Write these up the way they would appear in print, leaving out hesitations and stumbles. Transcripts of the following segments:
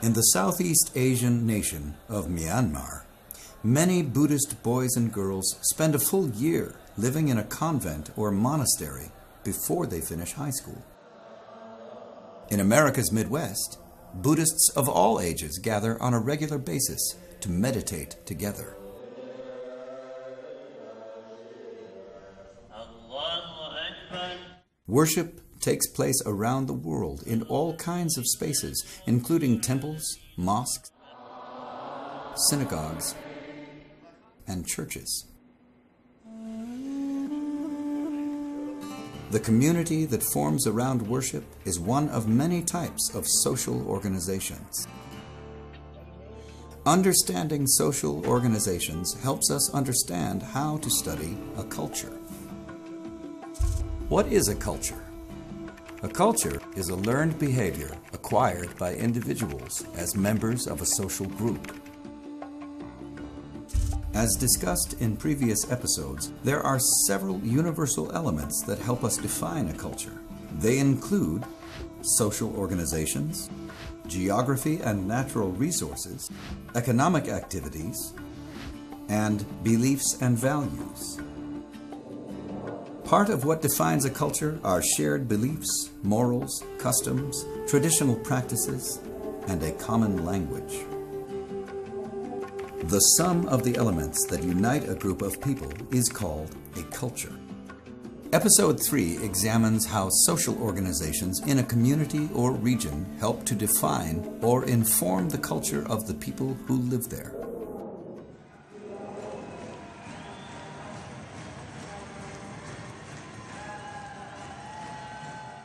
In the Southeast Asian nation of Myanmar, many Buddhist boys and girls spend a full year living in a convent or monastery before they finish high school. In America's Midwest, Buddhists of all ages gather on a regular basis to meditate together. Worship takes place around the world in all kinds of spaces, including temples, mosques, synagogues, and churches. The community that forms around worship is one of many types of social organizations. Understanding social organizations helps us understand how to study a culture. What is a culture? A culture is a learned behavior acquired by individuals as members of a social group. As discussed in previous episodes, there are several universal elements that help us define a culture. They include social organizations, geography and natural resources, economic activities, and beliefs and values. Part of what defines a culture are shared beliefs, morals, customs, traditional practices, and a common language. The sum of the elements that unite a group of people is called a culture. Episode 3 examines how social organizations in a community or region help to define or inform the culture of the people who live there.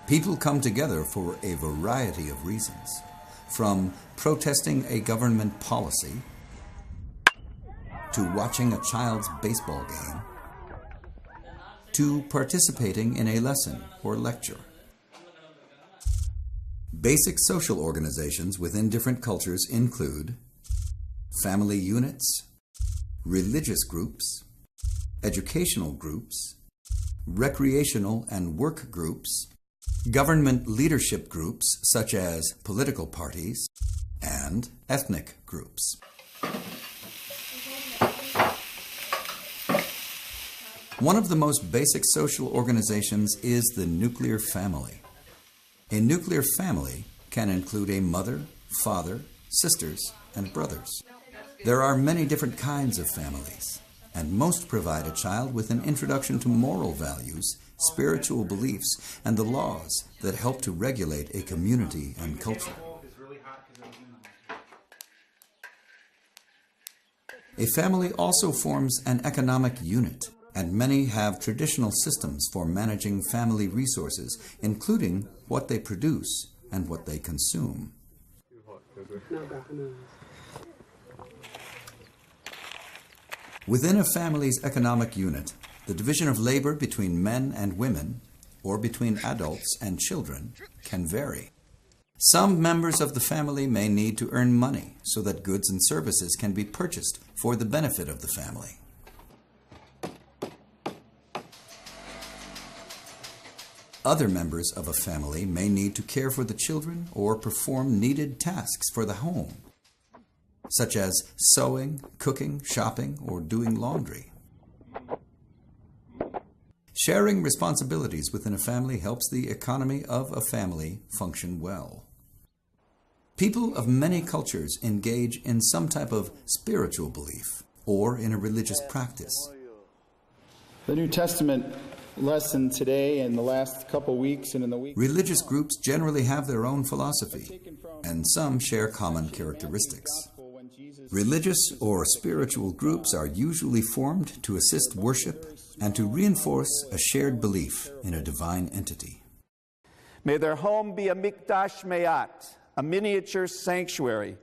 People come together for a variety of reasons, from protesting a government policy to watching a child's baseball game to participating in a lesson or lecture. Basic social organizations within different cultures include family units, religious groups, educational groups, recreational and work groups, government leadership groups such as political parties, and ethnic groups. One of the most basic social organizations is the nuclear family. A nuclear family can include a mother, father, sisters, and brothers. There are many different kinds of families, and most provide a child with an introduction to moral values, spiritual beliefs, and the laws that help to regulate a community and culture. A family also forms an economic unit, and many have traditional systems for managing family resources, including what they produce and what they consume. Within a family's economic unit, the division of labor between men and women, or between adults and children, can vary. Some members of the family may need to earn money so that goods and services can be purchased for the benefit of the family. Other members of a family may need to care for the children or perform needed tasks for the home, such as sewing, cooking, shopping, or doing laundry. Sharing responsibilities within a family helps the economy of a family function well. People of many cultures engage in some type of spiritual belief or in a religious practice. The New Testament lesson today and the last couple weeks and in the week. Religious groups generally have their own philosophy, and some share common characteristics. Religious or spiritual groups are usually formed to assist worship and to reinforce a shared belief in a divine entity. May their home be a mikdash mayat, a miniature sanctuary.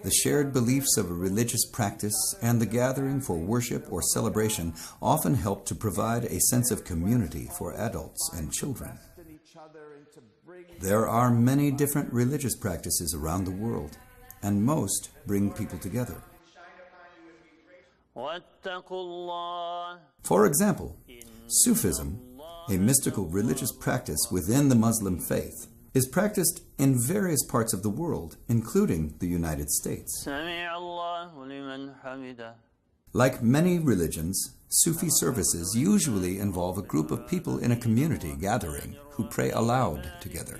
The shared beliefs of a religious practice and the gathering for worship or celebration often help to provide a sense of community for adults and children. There are many different religious practices around the world, and most bring people together. For example, Sufism, a mystical religious practice within the Muslim faith, is practiced in various parts of the world, including the United States. سمع الله لمن حمده. Like many religions, Sufi services usually involve a group of people in a community gathering who pray aloud together.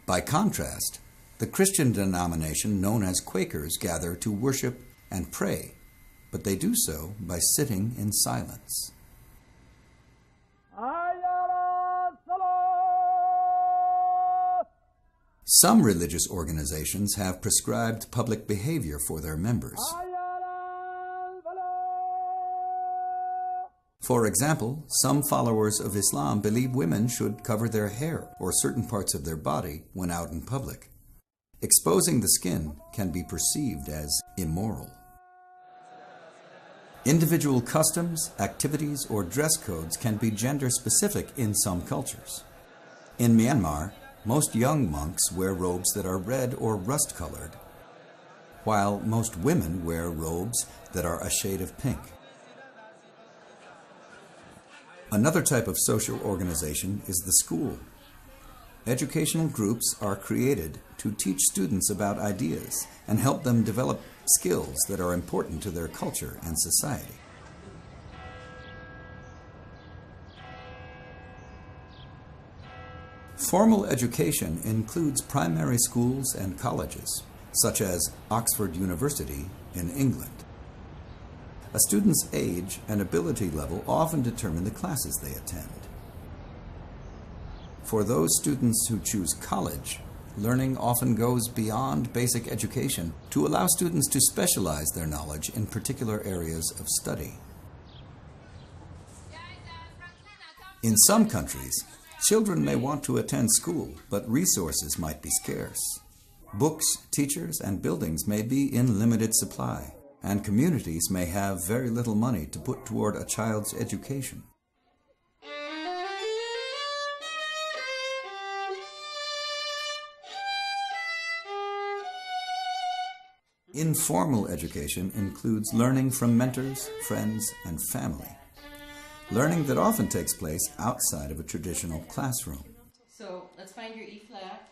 By contrast, the Christian denomination known as Quakers gather to worship and pray, but they do so by sitting in silence. Some religious organizations have prescribed public behavior for their members. For example, some followers of Islam believe women should cover their hair or certain parts of their body when out in public. Exposing the skin can be perceived as immoral. Individual customs, activities, or dress codes can be gender-specific in some cultures. In Myanmar, most young monks wear robes that are red or rust-colored, while most women wear robes that are a shade of pink. Another type of social organization is the school. Educational groups are created to teach students about ideas and help them develop skills that are important to their culture and society. Formal education includes primary schools and colleges, such as Oxford University in England. A student's age and ability level often determine the classes they attend. For those students who choose college, learning often goes beyond basic education to allow students to specialize their knowledge in particular areas of study. In some countries, children may want to attend school, but resources might be scarce. Books, teachers, and buildings may be in limited supply, and communities may have very little money to put toward a child's education. Informal education includes learning from mentors, friends, and family. Learning that often takes place outside of a traditional classroom. So let's find your E flat.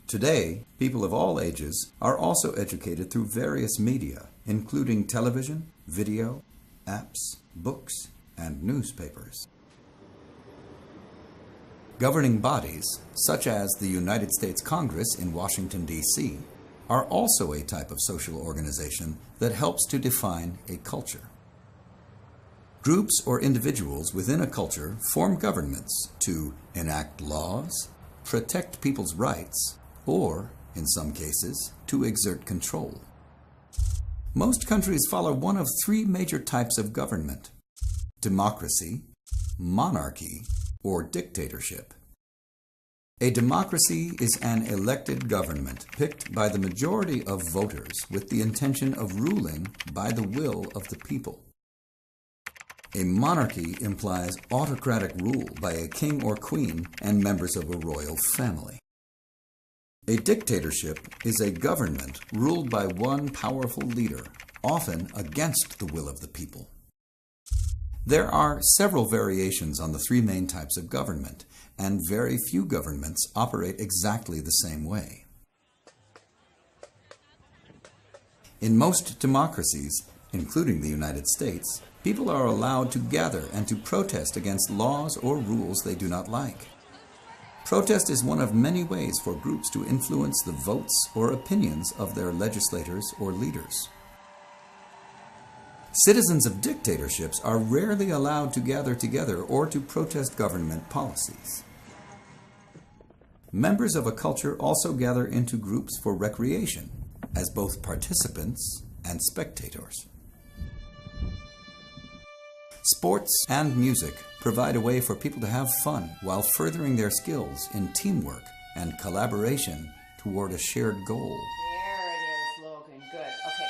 Today, people of all ages are also educated through various media, including television, video, apps, books, and newspapers. Governing bodies, such as the United States Congress in Washington, D.C., are also a type of social organization that helps to define a culture. Groups or individuals within a culture form governments to enact laws, protect people's rights, or, in some cases, to exert control. Most countries follow one of three major types of government: democracy, monarchy, or dictatorship. A democracy is an elected government picked by the majority of voters with the intention of ruling by the will of the people. A monarchy implies autocratic rule by a king or queen and members of a royal family. A dictatorship is a government ruled by one powerful leader, often against the will of the people. There are several variations on the three main types of government, and very few governments operate exactly the same way. In most democracies, including the United States, people are allowed to gather and to protest against laws or rules they do not like. Protest is one of many ways for groups to influence the votes or opinions of their legislators or leaders. Citizens of dictatorships are rarely allowed to gather together or to protest government policies. Members of a culture also gather into groups for recreation, as both participants and spectators. Sports and music provide a way for people to have fun while furthering their skills in teamwork and collaboration toward a shared goal. There it is, Logan. Good. Okay.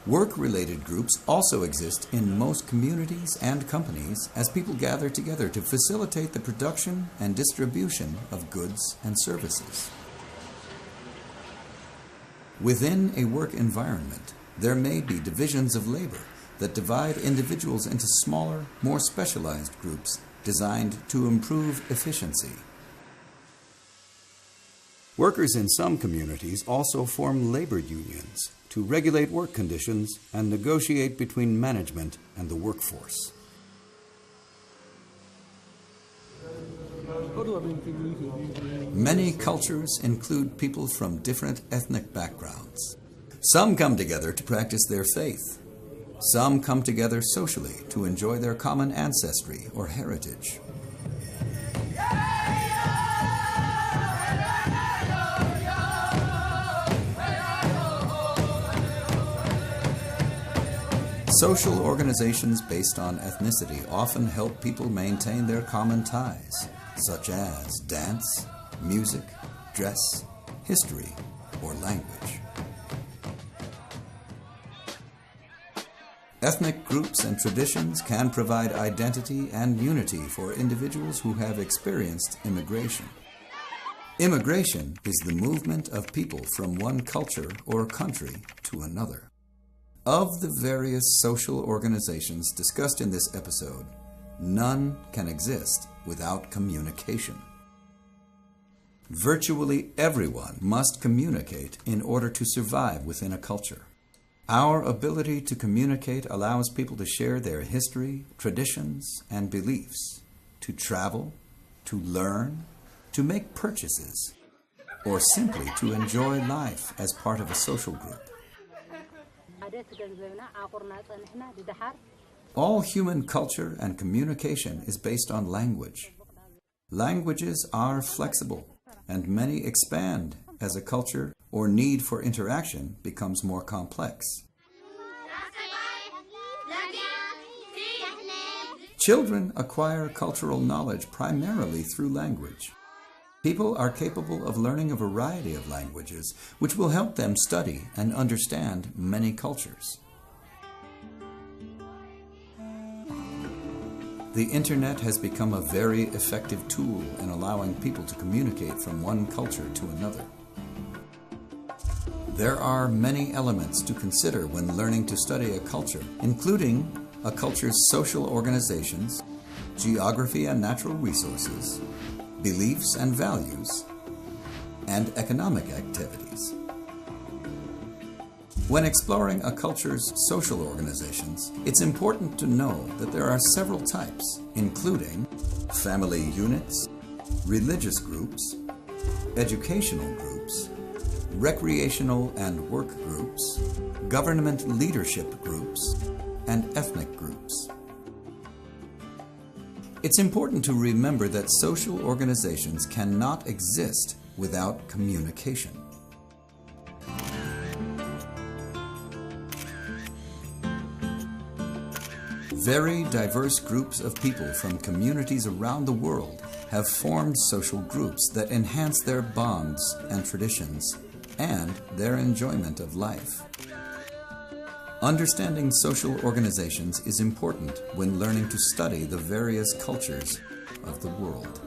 Work-related groups also exist in most communities and companies as people gather together to facilitate the production and distribution of goods and services. Within a work environment, there may be divisions of labor, that divide individuals into smaller, more specialized groups designed to improve efficiency. Workers in some communities also form labor unions to regulate work conditions and negotiate between management and the workforce. Many cultures include people from different ethnic backgrounds. Some come together to practice their faith. Some come together socially to enjoy their common ancestry or heritage. Social organizations based on ethnicity often help people maintain their common ties, such as dance, music, dress, history, or language. Ethnic groups and traditions can provide identity and unity for individuals who have experienced immigration. Immigration is the movement of people from one culture or country to another. Of the various social organizations discussed in this episode, none can exist without communication. Virtually everyone must communicate in order to survive within a culture. Our ability to communicate allows people to share their history, traditions, and beliefs, to travel, to learn, to make purchases, or simply to enjoy life as part of a social group. All human culture and communication is based on language. Languages are flexible, and many expand as a culture or need for interaction becomes more complex. Children acquire cultural knowledge primarily through language. People are capable of learning a variety of languages, which will help them study and understand many cultures. The internet has become a very effective tool in allowing people to communicate from one culture to another. There are many elements to consider when learning to study a culture, including a culture's social organizations, geography and natural resources, beliefs and values, and economic activities. When exploring a culture's social organizations, it's important to know that there are several types, including family units, religious groups, educational groups, recreational and work groups, government leadership groups, and ethnic groups. It's important to remember that social organizations cannot exist without communication. Very diverse groups of people from communities around the world have formed social groups that enhance their bonds and traditions and their enjoyment of life. Understanding social organizations is important when learning to study the various cultures of the world.